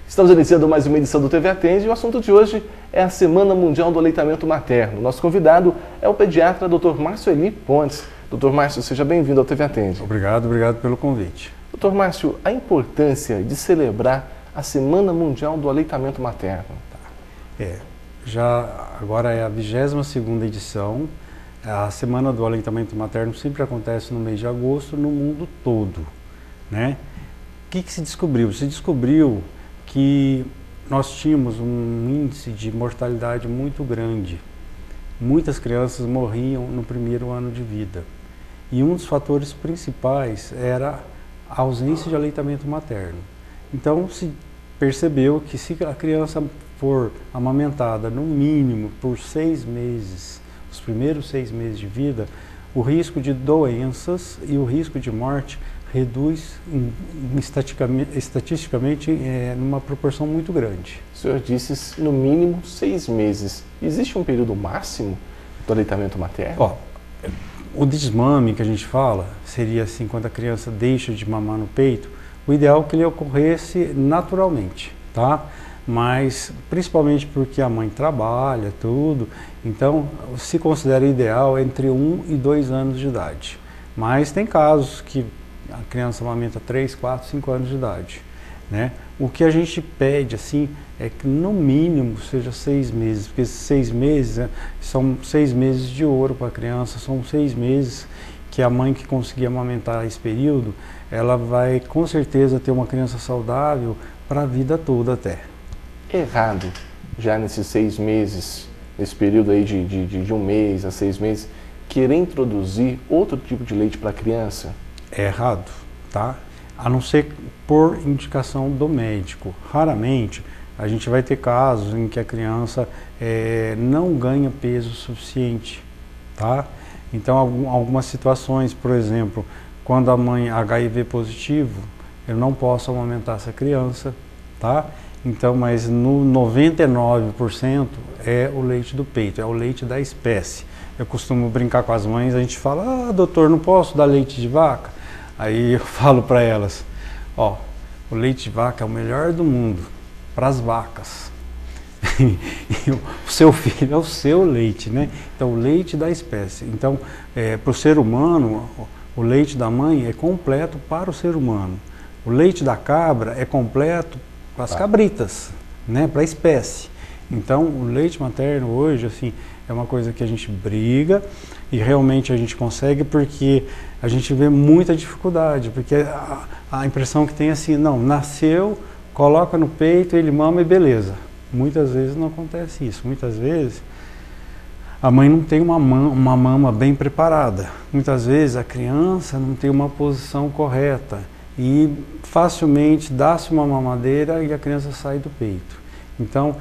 Estamos iniciando mais uma edição do TV Atende e o assunto de hoje é a Semana Mundial do Aleitamento Materno. Nosso convidado é o pediatra Dr. Márcio Eli Pontes. Dr. Márcio, seja bem-vindo ao TV Atende. Obrigado pelo convite. Dr. Márcio, a importância de celebrar a Semana Mundial do Aleitamento Materno. Agora é a 22ª edição. A Semana do Aleitamento Materno sempre acontece no mês de agosto no mundo todo, né? O que se descobriu? Se descobriu que nós tínhamos um índice de mortalidade muito grande. Muitas crianças morriam no primeiro ano de vida. E um dos fatores principais era a ausência de aleitamento materno. Então se percebeu que se a criança for amamentada no mínimo por 6 meses, os primeiros 6 meses de vida, o risco de doenças e o risco de morte reduz estatisticamente numa proporção muito grande. O senhor disse no mínimo 6 meses. Existe um período máximo do aleitamento materno? O desmame que a gente fala seria assim, quando a criança deixa de mamar no peito, o ideal é que ele ocorresse naturalmente, tá? Mas principalmente porque a mãe trabalha, tudo, então se considera ideal entre 1 e 2 anos de idade. Mas tem casos que a criança amamenta 3, 4, 5 anos de idade, né? O que a gente pede assim é que no mínimo seja 6 meses, porque esses 6 meses são 6 meses de ouro para a criança, são 6 meses que a mãe que conseguir amamentar esse período, ela vai com certeza ter uma criança saudável para a vida toda até. Errado, já nesses 6 meses, nesse período aí de 1 mês a 6 meses, querer introduzir outro tipo de leite para a criança? É errado, tá? A não ser por indicação do médico. Raramente a gente vai ter casos em que a criança não ganha peso suficiente, tá? Então algumas situações, por exemplo, quando a mãe HIV positivo, eu não posso amamentar essa criança, tá? Então, mas no 99% é o leite do peito, é o leite da espécie. Eu costumo brincar com as mães, a gente fala, doutor, não posso dar leite de vaca? Aí eu falo para elas, o leite de vaca é o melhor do mundo para as vacas. E o seu filho é o seu leite, né? Então, o leite da espécie. Então, para o ser humano, o leite da mãe é completo para o ser humano. O leite da cabra é completo para as cabritas, né? Para a espécie. Então, o leite materno hoje, assim, é uma coisa que a gente briga e realmente a gente consegue porque a gente vê muita dificuldade, porque a impressão que tem é assim, não, nasceu, coloca no peito, ele mama e beleza. Muitas vezes não acontece isso, muitas vezes a mãe não tem uma mama bem preparada, muitas vezes a criança não tem uma posição correta e facilmente dá-se uma mamadeira e a criança sai do peito. Então,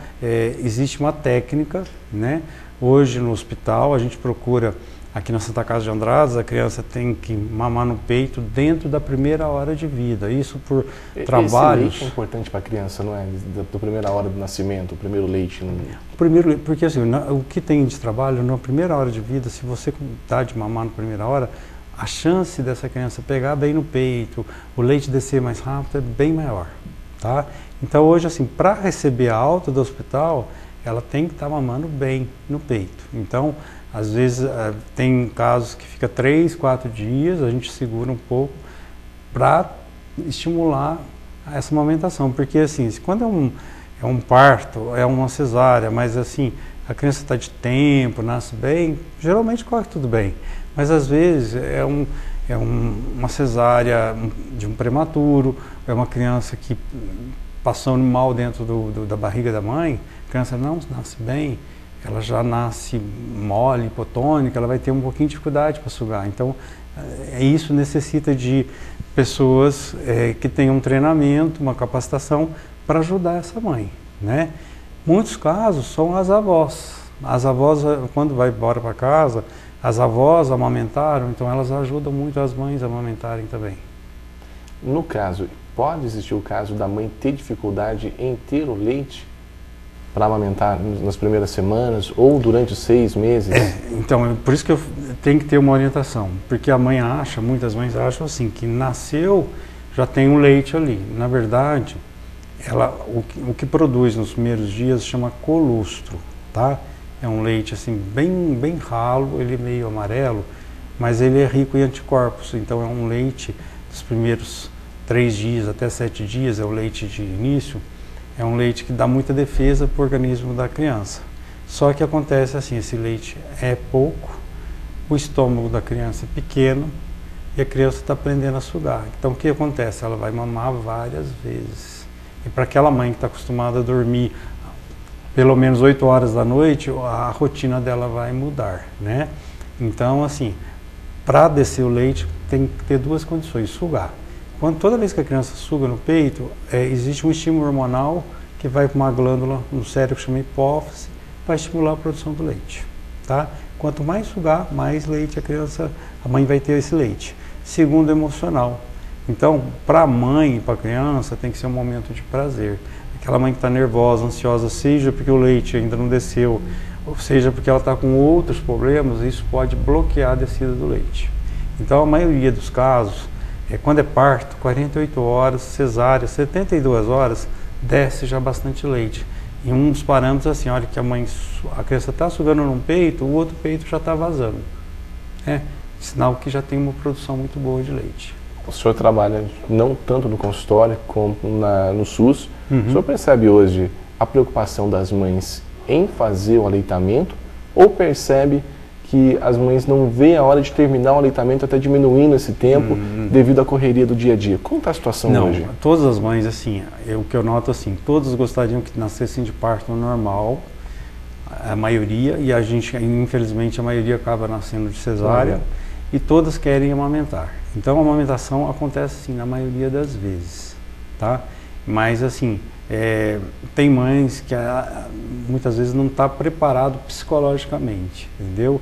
existe uma técnica, né? Hoje no hospital a gente procura, aqui na Santa Casa de Andradas, a criança tem que mamar no peito dentro da primeira hora de vida. Isso por trabalhos. Esse leite é importante para a criança, não é? Da primeira hora do nascimento, o primeiro leite. Porque assim, o que tem de trabalho, na primeira hora de vida, se você dá de mamar na primeira hora, a chance dessa criança pegar bem no peito, o leite descer mais rápido é bem maior, tá? Então hoje, assim, para receber a alta do hospital, ela tem que estar mamando bem no peito. Então, às vezes, tem casos que fica 3, 4 dias, a gente segura um pouco para estimular essa amamentação. Porque, assim, quando é um parto, é uma cesárea, mas, assim, a criança está de tempo, nasce bem, geralmente corre tudo bem. Mas, às vezes, uma cesárea de um prematuro, é uma criança que passou mal dentro da barriga da mãe, a criança não nasce bem, ela já nasce mole, hipotônica, ela vai ter um pouquinho de dificuldade para sugar. Então, isso necessita de pessoas que tenham um treinamento, uma capacitação para ajudar essa mãe, né? Muitos casos são as avós. As avós, quando vai embora para casa, as avós amamentaram, então elas ajudam muito as mães a amamentarem também. No caso, pode existir o caso da mãe ter dificuldade em ter o leite? para amamentar nas primeiras semanas ou durante os 6 meses? Então, por isso que eu tenho que ter uma orientação, porque a mãe acha, muitas mães acham assim, que nasceu, já tem um leite ali. Na verdade, o que produz nos primeiros dias chama colostro, tá? É um leite assim bem ralo, ele é meio amarelo, mas ele é rico em anticorpos, então é um leite dos primeiros 3 dias até 7 dias, é o leite de início, é um leite que dá muita defesa para o organismo da criança. Só que acontece assim, esse leite é pouco, o estômago da criança é pequeno e a criança está aprendendo a sugar. Então o que acontece? Ela vai mamar várias vezes. E para aquela mãe que está acostumada a dormir pelo menos 8 horas da noite, a rotina dela vai mudar, né? Então, assim, para descer o leite tem que ter 2 condições: sugar. Toda vez que a criança suga no peito, existe um estímulo hormonal que vai para uma glândula no cérebro que chama hipófise, para estimular a produção do leite, tá? Quanto mais sugar, mais leite a mãe vai ter esse leite. Segundo, emocional. Então, para a mãe e para a criança, tem que ser um momento de prazer. Aquela mãe que está nervosa, ansiosa, seja porque o leite ainda não desceu, ou seja porque ela está com outros problemas, isso pode bloquear a descida do leite. Então, a maioria dos casos, quando é parto, 48 horas, cesárea, 72 horas, desce já bastante leite. E um dos parâmetros é assim, olha que a criança está sugando num peito, o outro peito já está vazando. Sinal que já tem uma produção muito boa de leite. O senhor trabalha não tanto no consultório como no SUS. Uhum. O senhor percebe hoje a preocupação das mães em fazer o aleitamento ou percebe que as mães não veem a hora de terminar o aleitamento, até diminuindo esse tempo devido à correria do dia a dia? Como está a situação hoje? Todas as mães, assim, o que eu noto assim, todas gostariam que nascessem de parto normal, a maioria, e a gente, infelizmente, a maioria acaba nascendo de cesárea, e todas querem amamentar. Então, a amamentação acontece, assim, na maioria das vezes, tá? Mas, assim, tem mães que muitas vezes não está preparado psicologicamente, entendeu?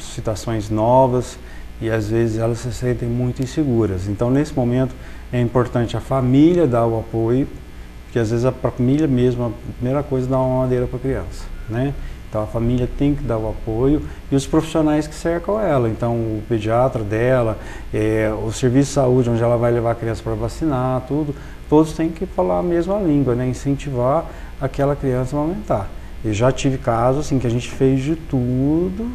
Situações novas e, às vezes, elas se sentem muito inseguras. Então, nesse momento, é importante a família dar o apoio, porque, às vezes, a família mesmo, a primeira coisa é dar uma mamadeira para a criança, né? Então, a família tem que dar o apoio e os profissionais que cercam ela. Então, o pediatra dela, o serviço de saúde, onde ela vai levar a criança para vacinar, tudo, todos têm que falar a mesma língua, né? Incentivar aquela criança a amamentar. Eu já tive casos assim, que a gente fez de tudo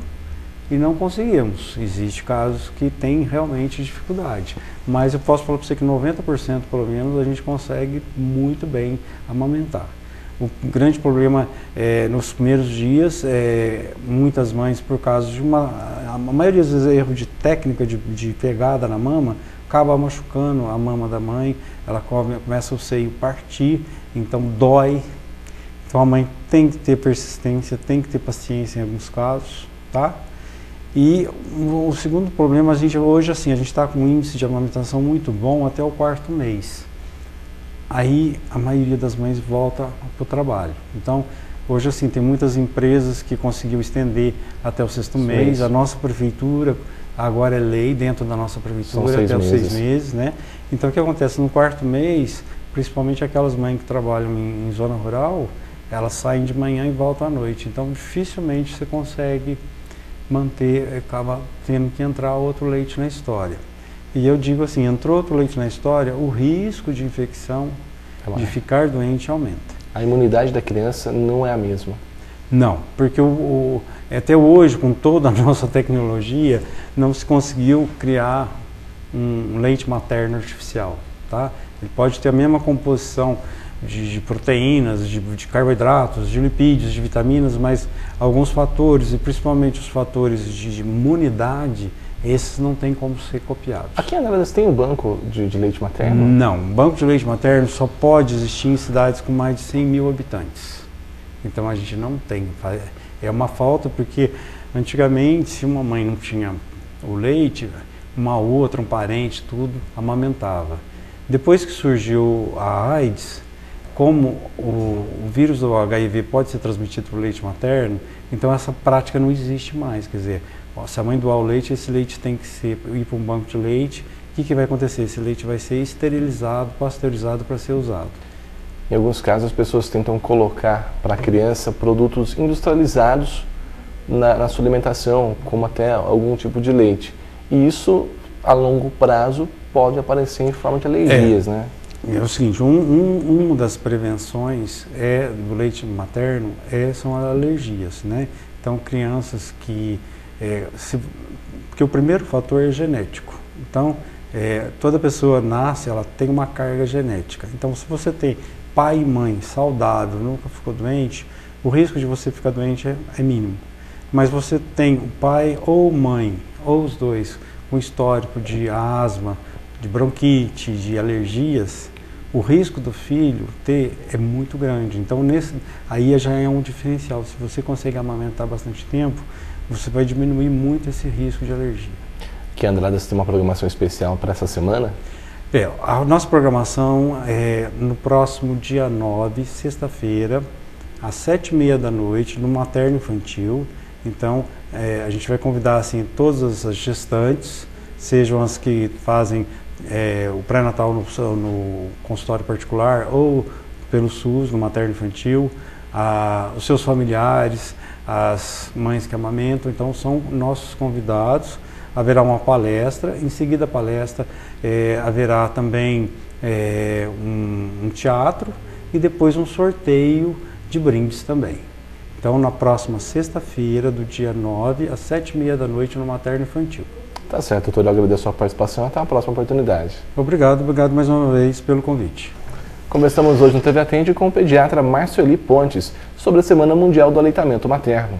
e não conseguimos. Existem casos que tem realmente dificuldade. Mas eu posso falar para você que 90% pelo menos a gente consegue muito bem amamentar. O grande problema nos primeiros dias, muitas mães, por causa de a maioria das vezes erro de técnica de pegada na mama, acaba machucando a mama da mãe, ela começa o seio partir, então dói. Então a mãe tem que ter persistência, tem que ter paciência em alguns casos, tá? E o segundo problema, hoje assim, a gente está com um índice de amamentação muito bom até o 4º mês. Aí a maioria das mães volta para o trabalho. Então, hoje assim, tem muitas empresas que conseguiu estender até o 6º mês. A nossa prefeitura, agora é lei dentro da nossa prefeitura, até os 6 meses, né? Então, o que acontece? No 4º mês, principalmente aquelas mães que trabalham em zona rural, elas saem de manhã e voltam à noite. Então, dificilmente você consegue manter, acaba tendo que entrar outro leite na história. E eu digo assim, entrou outro leite na história, o risco de infecção, de ficar doente, aumenta. A imunidade da criança não é a mesma? Não, porque até hoje, com toda a nossa tecnologia, não se conseguiu criar um leite materno artificial, tá? Ele pode ter a mesma composição de proteínas, de carboidratos, de lipídios, de vitaminas, mas alguns fatores, e principalmente os fatores de imunidade, esses não tem como ser copiados. Aqui em Andradas tem um banco de leite materno? Não, banco de leite materno só pode existir em cidades com mais de 100 mil habitantes. Então a gente não tem. É uma falta porque antigamente, se uma mãe não tinha o leite, uma outra, um parente, tudo, amamentava. Depois que surgiu a AIDS, como o vírus do HIV pode ser transmitido por leite materno, então essa prática não existe mais. Quer dizer, se a mãe doar o leite, esse leite tem que ir para um banco de leite. O que vai acontecer? Esse leite vai ser esterilizado, pasteurizado para ser usado. Em alguns casos, as pessoas tentam colocar para a criança produtos industrializados na sua alimentação, como até algum tipo de leite. E isso, a longo prazo, pode aparecer em forma de alergias, né? É o seguinte, uma das prevenções do leite materno são as alergias, né? Então, crianças que... porque o primeiro fator é genético. Então, toda pessoa nasce, ela tem uma carga genética. Então, se você tem pai e mãe saudável, nunca ficou doente, o risco de você ficar doente é mínimo. Mas você tem o pai ou mãe, ou os dois, com histórico de asma, de bronquite, de alergias, o risco do filho ter é muito grande. Então, aí já é um diferencial. Se você consegue amamentar bastante tempo, você vai diminuir muito esse risco de alergia. Que Andrada, você tem uma programação especial para essa semana? A nossa programação é no próximo dia 9, sexta-feira, às 7h30 da noite, no Materno Infantil. Então, a gente vai convidar assim, todas as gestantes, sejam as que fazem o pré-natal no consultório particular ou pelo SUS, no Materno Infantil, os seus familiares, as mães que amamentam. Então, são nossos convidados. Haverá uma palestra, em seguida a palestra haverá também um teatro e depois um sorteio de brindes também. Então, na próxima sexta-feira, do dia 9, às 7h30 da noite, no Materno Infantil. Tá certo, doutor. Eu agradeço a sua participação. Até a próxima oportunidade. Obrigado mais uma vez pelo convite. Conversamos hoje no TV Atende com o pediatra Marcio Eli Pontes sobre a Semana Mundial do Aleitamento Materno.